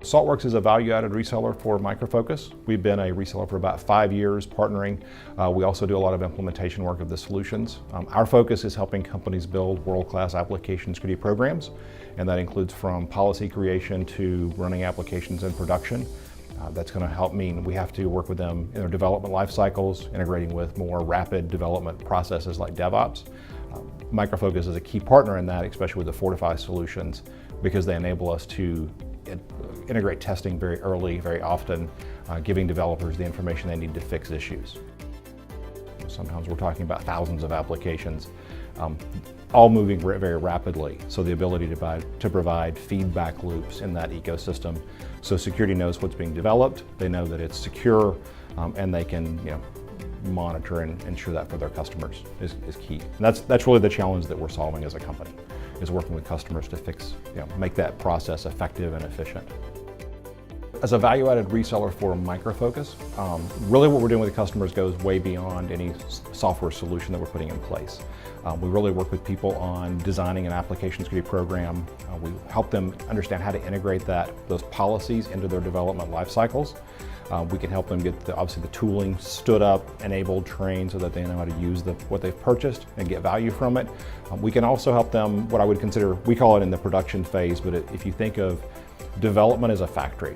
Saltworks is a value-added reseller for Micro Focus. We've been a reseller for about 5 years, partnering. We also do a lot of implementation work of the solutions. Our focus is helping companies build world-class application security programs, and that includes from policy creation to running applications in production. That's going to help mean we have to work with them in their development life cycles, integrating with more rapid development processes like DevOps. Micro Focus is a key partner in that, especially with the Fortify solutions, because they enable us to integrate testing very early, very often, giving developers the information they need to fix issues. Sometimes we're talking about thousands of applications, all moving very rapidly. So the ability to provide feedback loops in that ecosystem, so security knows what's being developed, they know that it's secure, and they can monitor and ensure that for their customers is key. And that's really the challenge that we're solving as a company, is working with customers to fix, make that process effective and efficient. As a value-added reseller for Micro Focus, really what we're doing with customers goes way beyond any software solution that we're putting in place. We really work with people on designing an application security program. We help them understand how to integrate those policies into their development life cycles. We can help them get obviously the tooling stood up, enabled, trained, so that they know how to use what they've purchased and get value from it. We can also help them, what I would consider, we call it in the production phase, but if you think of development as a factory,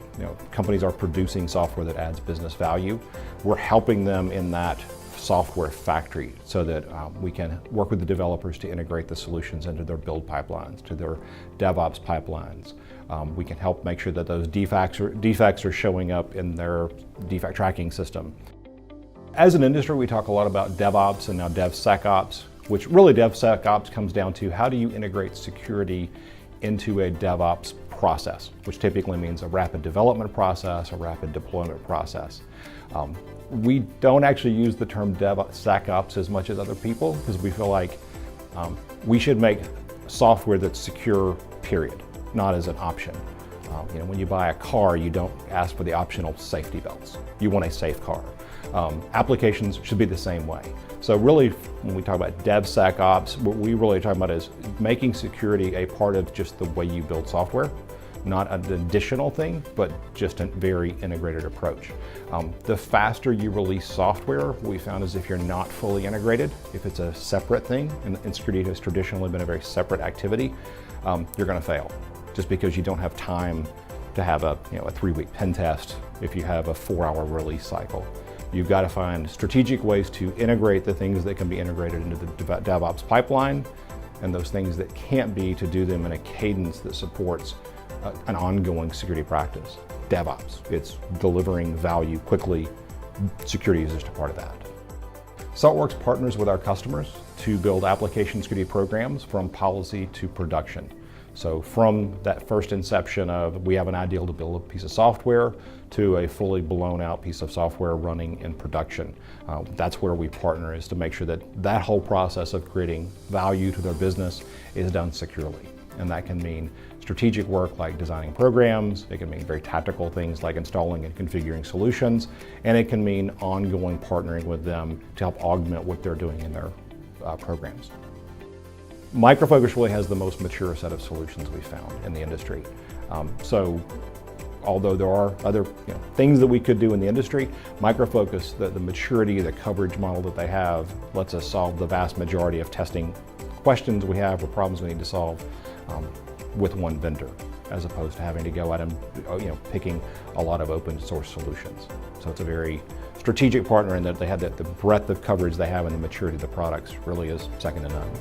companies are producing software that adds business value. We're helping them in that software factory so that we can work with the developers to integrate the solutions into their build pipelines, to their DevOps pipelines. We can help make sure that those defects are showing up in their defect tracking system. As an industry, we talk a lot about DevOps and now DevSecOps, which really DevSecOps comes down to how do you integrate security into a DevOps process, which typically means a rapid development process, a rapid deployment process. We don't actually use the term DevSecOps as much as other people, because we feel like we should make software that's secure, period, not as an option. When you buy a car, you don't ask for the optional safety belts. You want a safe car. Applications should be the same way. So really, when we talk about DevSecOps, what we really talk about is making security a part of just the way you build software, not an additional thing, but just a very integrated approach. The faster you release software, what we found is if you're not fully integrated, if it's a separate thing, and security has traditionally been a very separate activity, you're going to fail, just because you don't have time to have a 3-week pen test if you have a 4-hour release cycle. You've got to find strategic ways to integrate the things that can be integrated into the DevOps pipeline, and those things that can't be, to do them in a cadence that supports an ongoing security practice. DevOps, it's delivering value quickly. Security is just a part of that. Saltworks partners with our customers to build application security programs from policy to production. So from that first inception of we have an idea to build a piece of software to a fully blown out piece of software running in production. That's where we partner, is to make sure that whole process of creating value to their business is done securely. And that can mean strategic work like designing programs, it can mean very tactical things like installing and configuring solutions, and it can mean ongoing partnering with them to help augment what they're doing in their programs. Micro Focus really has the most mature set of solutions we've found in the industry. So although there are other things that we could do in the industry, Micro Focus, the maturity, the coverage model that they have, lets us solve the vast majority of testing questions we have or problems we need to solve with one vendor, as opposed to having to go out and picking a lot of open source solutions. So it's a very strategic partner in that they have the breadth of coverage they have, and the maturity of the products really is second to none.